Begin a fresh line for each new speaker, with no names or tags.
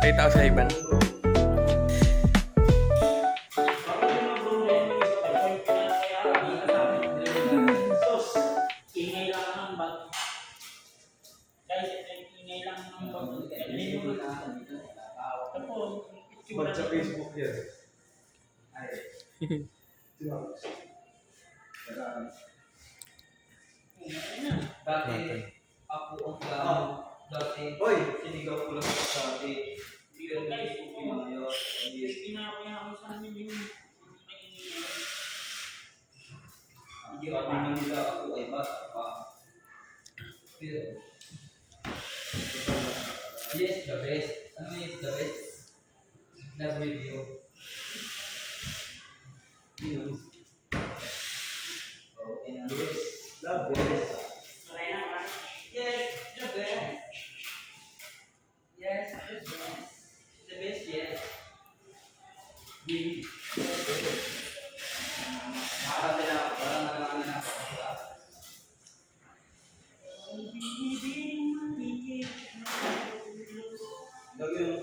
Pakita ko sa Ivan.
Ingay lang ng bag. Guys, ingay lang ng bag. Tapos,
Ba't sa Facebook yan? Ay.
Dati, ako ang plano. Dati, sinigaw ko lang sa dati. Hindi lang
guys,
Facebook yung mga yun.
pinakaya ko sa amin yung
Hindi kami nila ako ay bata pa. Pero, yes, the best. Ano is the best? Love video. Views. Okay na. Yes. Love best. Yes, the best. Yes, the best. The best, yes. Yes. Nakakanta na ako. Parang nakakanta na ako. Lagi yung